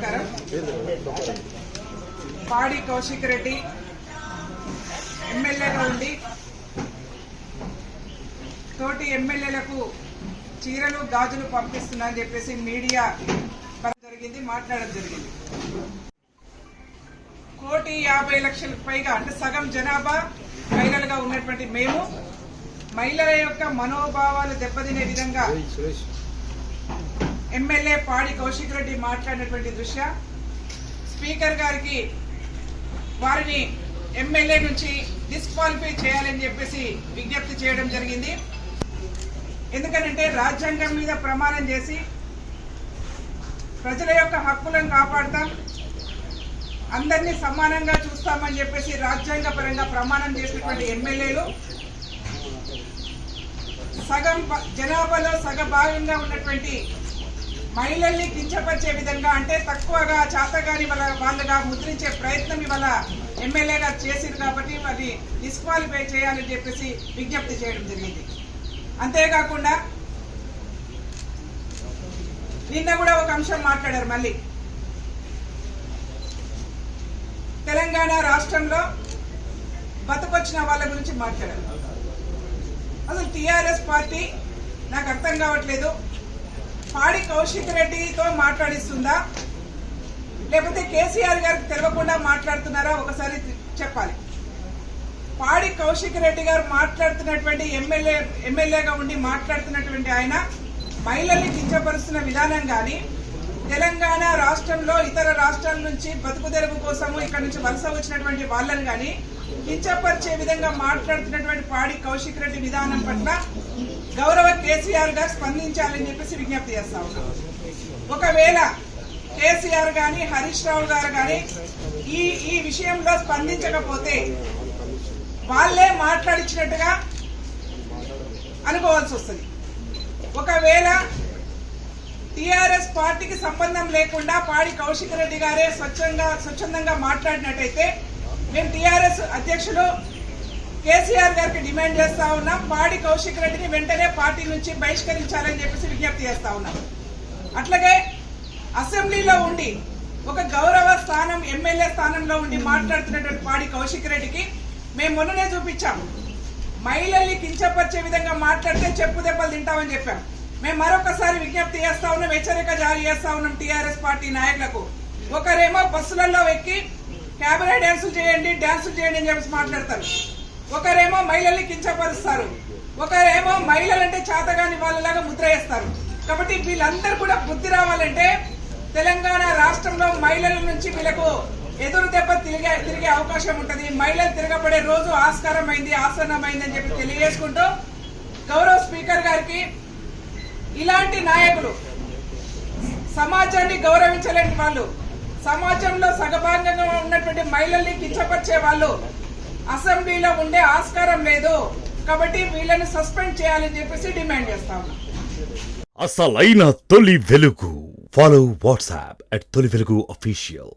నమస్కారం. పాడి కౌశిక్ రెడ్డి ఎమ్మెల్యేగా ఉండి తోటి ఎమ్మెల్యేలకు చీరలు గాజులు పంపిస్తున్నా అని చెప్పేసి మీడియా జరిగింది, మాట్లాడడం జరిగింది. 1,50,00,000 పైగా అంటే సగం జనాభా మహిళలుగా ఉన్నటువంటి మేము మహిళల యొక్క మనోభావాలు దెబ్బతినే విధంగా ఎమ్మెల్యే పాడి కౌశిక్ రెడ్డి మాట్లాడినటువంటి దృశ్య స్పీకర్ గారికి వారిని ఎమ్మెల్యే నుంచి డిస్క్వాలిఫై చేయాలని చెప్పేసి విజ్ఞప్తి చేయడం జరిగింది. ఎందుకనంటే రాజ్యాంగం మీద ప్రమాణం చేసి ప్రజల యొక్క హక్కులను కాపాడుతాం, అందరినీ సమానంగా చూస్తామని చెప్పేసి రాజ్యాంగ పరంగా ప్రమాణం చేసినటువంటి ఎమ్మెల్యేలు సగం జనాభాలో సగభాగంగా ఉన్నటువంటి మహిళల్ని కించపరిచే విధంగా అంటే తక్కువగా చాతగాని వాళ్ళగా ముద్రించే ప్రయత్నం ఇవాళ ఎమ్మెల్యే గారు చేసింది కాబట్టి మరి డిస్క్వాలిఫై చేయాలని చెప్పేసి విజ్ఞప్తి చేయడం జరిగింది. అంతేకాకుండా నిన్న కూడా ఒక అంశం మాట్లాడారు. మళ్ళీ తెలంగాణ రాష్ట్రంలో బతుకొచ్చిన వాళ్ళ గురించి మాట్లాడారు. అసలు టీఆర్ఎస్ పార్టీ నాకు అర్థం కావట్లేదు, పాడి కౌశిక్ రెడ్డితో మాట్లాడిస్తుందా లేకపోతే కేసీఆర్ గారికి తెలియకుండా మాట్లాడుతున్నారా ఒకసారి చెప్పాలి. పాడి కౌశిక్ రెడ్డి గారు మాట్లాడుతున్నటువంటి ఎమ్మెల్యేగా ఉండి మాట్లాడుతున్నటువంటి ఆయన మహిళల్ని కించపరుస్తున్న విధానం కానీ తెలంగాణ రాష్ట్రంలో ఇతర రాష్ట్రాల నుంచి బతుకు తెరువు కోసము ఇక్కడ నుంచి వలస వచ్చినటువంటి వాళ్ళని కానీ కించపరిచే విధంగా మాట్లాడుతున్నటువంటి పాడి కౌశిక్ రెడ్డి విధానం పట్ల గౌరవ కేసీఆర్ గారు స్పందించాలని చెప్పేసి విజ్ఞప్తి చేస్తా ఉన్నాం. ఒకవేళ కేసీఆర్ గాని హరీష్ రావు గారు గాని ఈ విషయంలో స్పందించకపోతే వాళ్ళే మాట్లాడించినట్టుగా అనుకోవాల్సి వస్తుంది. ఒకవేళ టీఆర్ఎస్ పార్టీకి సంబంధం లేకుండా పాడి కౌశిక్ రెడ్డి గారే స్వచ్ఛందంగా మాట్లాడినట్టయితే మేము టీఆర్ఎస్ అధ్యక్షులు కేసీఆర్ గారికి డిమాండ్ చేస్తా ఉన్నాం, పాడి కౌశిక్ రెడ్డిని వెంటనే పార్టీ నుంచి బహిష్కరించాలని చెప్పేసి విజ్ఞప్తి చేస్తా ఉన్నాం. అట్లాగే అసెంబ్లీలో ఉండి ఒక గౌరవ స్థానం ఎమ్మెల్యే స్థానంలో ఉండి మాట్లాడుతున్నటువంటి పాడి కౌశిక్ రెడ్డికి మేము మొన్ననే చూపించాం, మహిళల్ని కించపరిచే విధంగా మాట్లాడితే చెప్పు దెబ్బలు తింటామని చెప్పాం. మేము మరొకసారి విజ్ఞప్తి చేస్తా ఉన్నాం, హెచ్చరిక జారీ చేస్తా ఉన్నాం టీఆర్ఎస్ పార్టీ నాయకులకు. ఒకరేమో బస్సులలో ఎక్కి క్యాబరే డ్యాన్సులు చేయండి అని చెప్పేసి మాట్లాడతారు, ఒకరేమో మహిళల్ని కించపరుస్తారు, ఒకరేమో మహిళలంటే చేతగాని వాళ్ళలాగా ముద్ర వేస్తారు. కాబట్టి వీళ్ళందరూ కూడా బుద్ధి రావాలంటే తెలంగాణ రాష్ట్రంలో మహిళల నుంచి వీళ్ళకు ఎదురు దెబ్బ తిరిగే అవకాశం ఉంటుంది. మహిళలు తిరగబడే రోజు ఆసన్నమైంది అని చెప్పి తెలియజేసుకుంటూ గౌరవ స్పీకర్ గారికి ఇలాంటి నాయకులు సమాజాన్ని గౌరవించలేని వాళ్ళు, సమాజంలో సగభాగంగా ఉన్నటువంటి మహిళల్ని కించపరిచే వాళ్ళు అసెంబ్లీలో ఉండే ఆస్కారం లేదు కాబట్టి వీళ్ళని సస్పెండ్ చేయాలని చెప్పేసి డిమాండ్ చేస్తా ఉన్నాం. అసలైన తొలి వెలుగు. ఫాలో వాట్సాప్ @తొలి వెలుగు official.